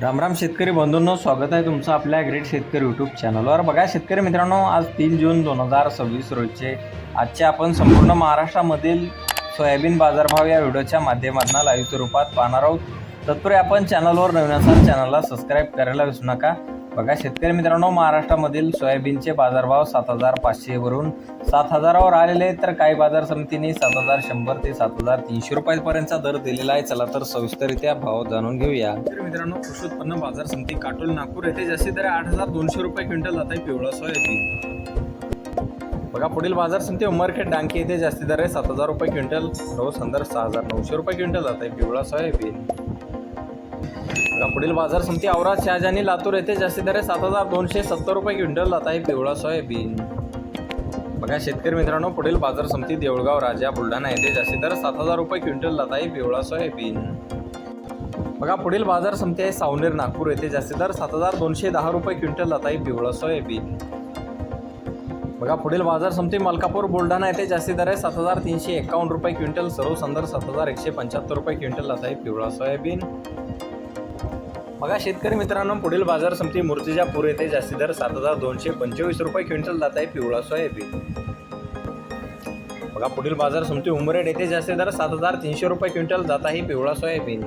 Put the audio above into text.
रामराम शेतकरी बंधूंनो, स्वागत आहे तुमचं आपल्या ग्रेट शेतकरी यूट्यूब चॅनलवर। बघा शेतकरी मित्रांनो, आज 3 जून 2026 रोजचे आजचे आपण संपूर्ण महाराष्ट्रामधील सोयाबीन बाजारभाव या व्हिडिओच्या माध्यमातून लाईव्ह स्वरूपात पाहणार आहोत। तत्पूर्वी आपण चॅनलवर नवीन असाल चॅनलला सबस्क्राईब करायला विसरू नका। बघा शेतकरी मित्रांनो, महाराष्ट्रामधील सोयाबीनचे बाजारभाव 7,500 वरून 7,000 वर आलेले आहेत, तर काही बाजार समितीने 7,100 ते 7,300 रुपयांपर्यंतचा दर दिलेला आहे। चला तर सविस्तररित्या भाव जाणून घेऊया। तर मित्रांनो, कृषी उत्पन्न बाजार समिती काटोल नागपूर येथे जास्ती दर 8,200 रुपये क्विंटल जात आहे पिवळा सोयाबीन। बघा पुढील बाजार समिती उमरखेड डांकी येथे जास्ती दर आहे 7,000 रुपये क्विंटल, रोज संदर्भ 6,900 रुपये क्विंटल जात आहे पिवळा सोयाबीन। पुढील बाजार समिती औराद शहाजानी लातूर येथे जास्ती दर आहे 7,270 रुपये क्विंटल जात आहे पिवळा सोयाबीन। बघा शेतकरी मित्रांनो, पुढील बाजार समिती देऊळगाव राजा बुलढाणा येथे जास्ती दर 7,000 रुपये क्विंटल जात आहे पिवळा सोयाबीन। बघा पुढील बाजार समिती आहे सावनेर नागपूर येथे जास्ती दर 7,210 रुपये क्विंटल जात आहे पिवळा सोयाबीन। बघा पुढील बाजार समिती मलकापूर बुलढाणा येथे जास्ती दर आहे 7,351 रुपये क्विंटल, सर्व संदर्भ 7,175 रुपये क्विंटल जात आहे पिवळा सोयाबीन। बघा शेतकरी मित्रांनो, पुढील बाजार समिती मूर्तिजापूर येथे जास्ती दर 7,225 रुपये क्विंटल जात आहे पिवळा सोयाबीन। बघा पुढील बाजार समिती उमरेड येथे जास्ती दर 7,300 रुपये क्विंटल जात आहे पिवळा सोयाबीन।